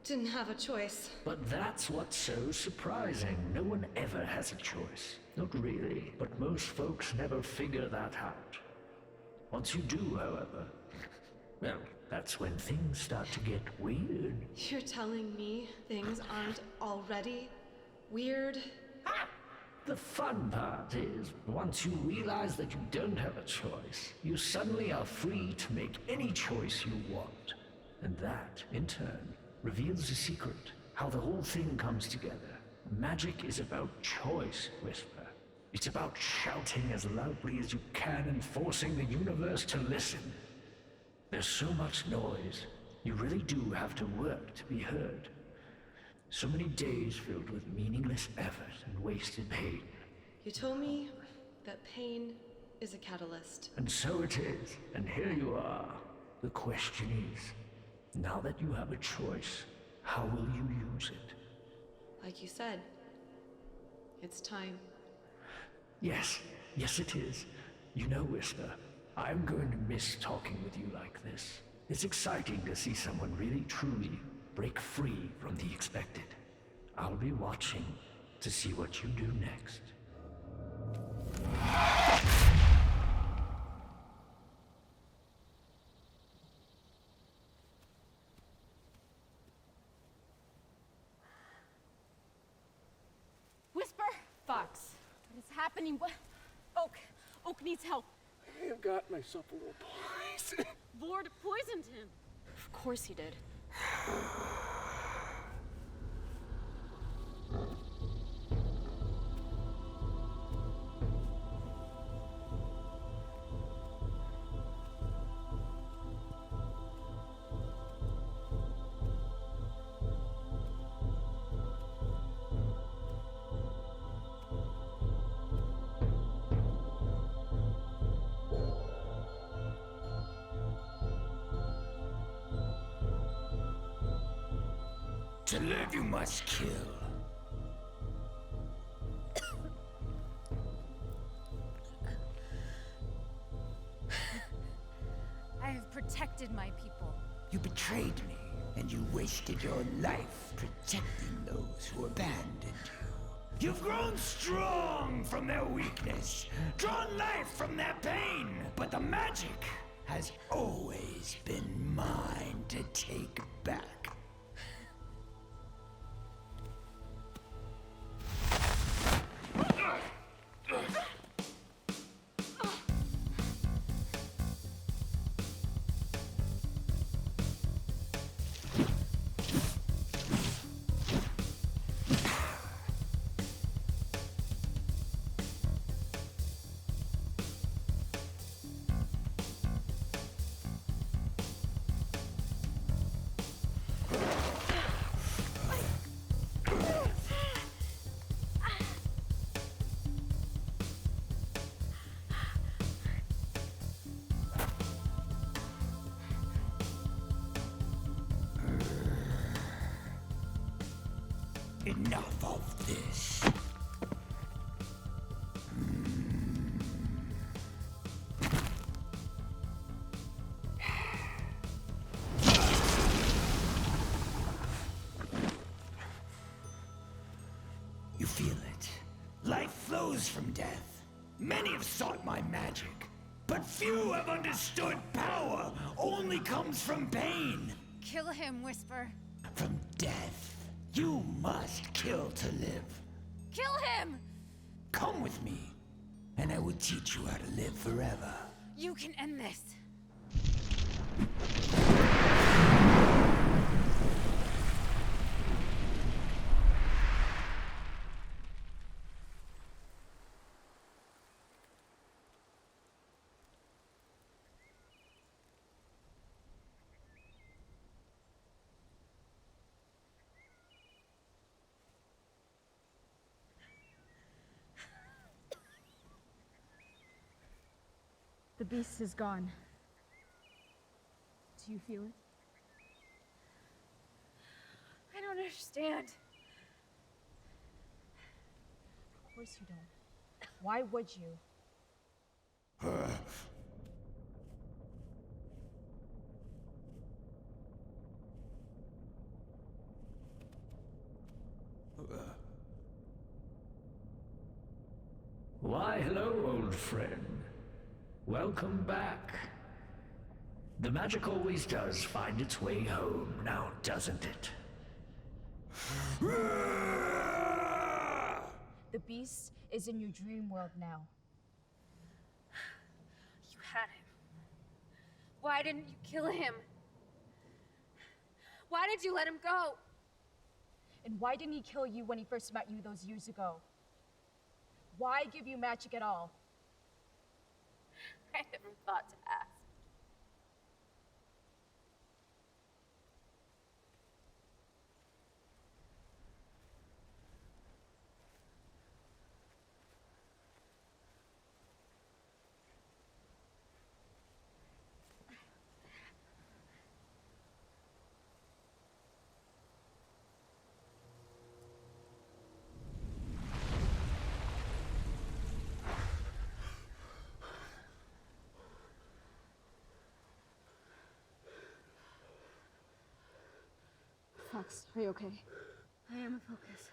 didn't have a choice. But that's what's so surprising. No one ever has a choice. Not really, but most folks never figure that out. Once you do, however, well, that's when things start to get weird. You're telling me things aren't already weird? The fun part is, once you realize that you don't have a choice, you suddenly are free to make any choice you want. And that, in turn, reveals the secret, how the whole thing comes together. Magic is about choice, Whisper. It's about shouting as loudly as you can and forcing the universe to listen. There's so much noise, you really do have to work to be heard. So many days filled with meaningless effort and wasted pain. You told me that pain is a catalyst. And so it is, and here you are. The question is, now that you have a choice, how will you use it? Like you said, it's time. Yes, yes it is. You know, Whisper, I'm going to miss talking with you like this. It's exciting to see someone really truly break free from the expected. I'll be watching to see what you do next. Whisper! Fox. What is happening? What? Oak needs help. I have got myself a little poison. Vord poisoned him. Of course he did. To live, you must kill. I have protected my people. You betrayed me, and you wasted your life protecting those who abandoned you. You've grown strong from their weakness, drawn life from their pain, but the magic has always been mine to take back. Enough of this. You feel it. Life flows from death. Many have sought my magic, but few have understood power only comes from pain. Kill him, Whisper. From death. You must kill to live. Kill him! Come with me, and I will teach you how to live forever. You can end this. The beast is gone. Do you feel it? I don't understand. Of course you don't. Why would you? Why, hello, old friend. Welcome back. The magic always does find its way home, now doesn't it? The beast is in your dream world now. You had him. Why didn't you kill him? Why did you let him go? And why didn't he kill you when he first met you those years ago? Why give you magic at all? I never thought to ask. Fox, are you okay? I am a focus.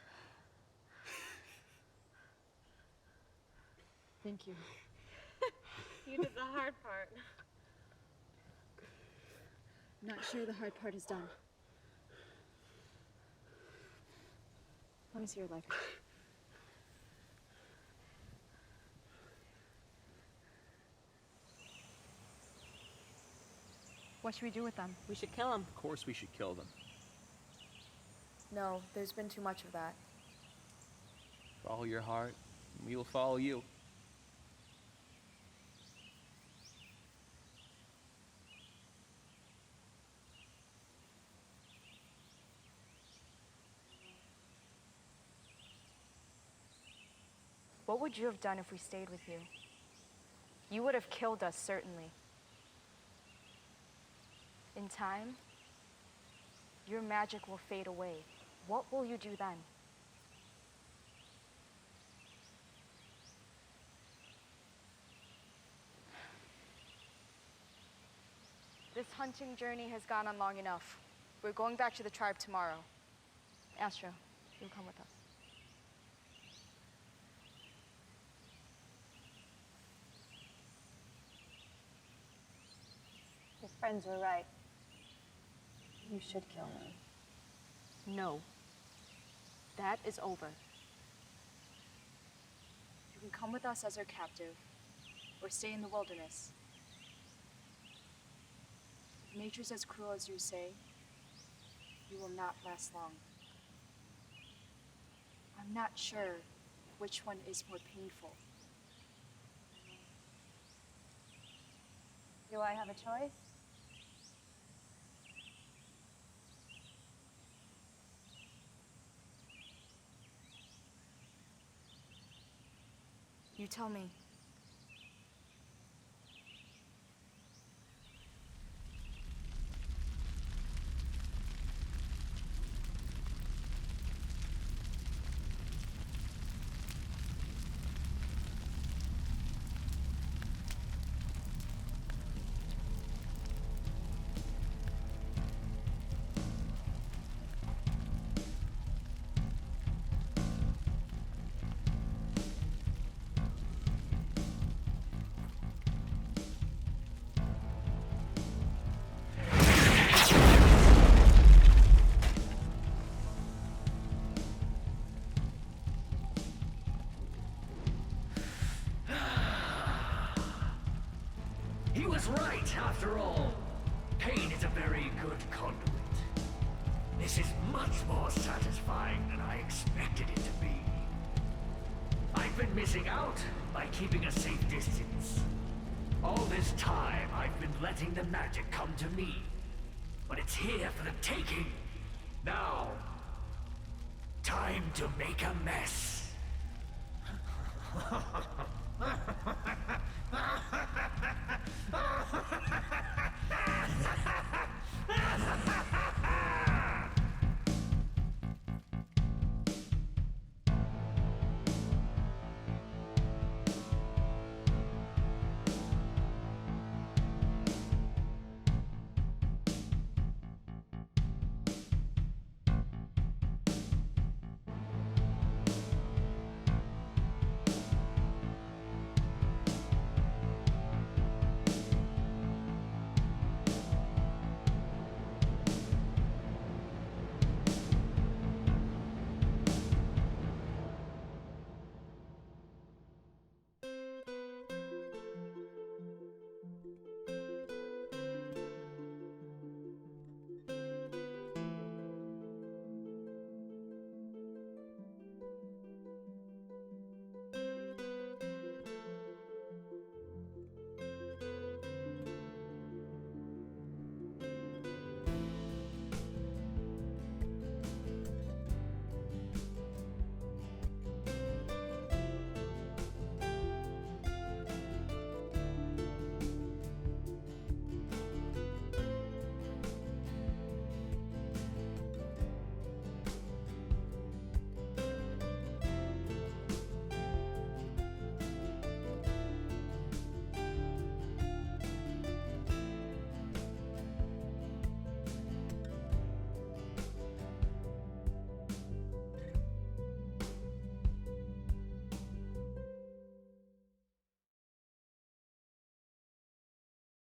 Thank you. You did the hard part. Not sure the hard part is done. Let me see your leg. What should we do with them? We should kill him. Of course we should kill them. No, there's been too much of that. Follow your heart, and we will follow you. What would you have done if we stayed with you? You would have killed us, certainly. In time, your magic will fade away. What will you do then? This hunting journey has gone on long enough. We're going back to the tribe tomorrow. Astra, you'll come with us. Your friends were right. You should kill me. No. That is over. You can come with us as our captive, or stay in the wilderness. If nature's as cruel as you say, you will not last long. I'm not sure which one is more painful. Do I have a choice? You tell me. was right, after all. Pain is a very good conduit. This is much more satisfying than I expected it to be. I've been missing out by keeping a safe distance. All this time, I've been letting the magic come to me. But it's here for the taking. Now, time to make a mess.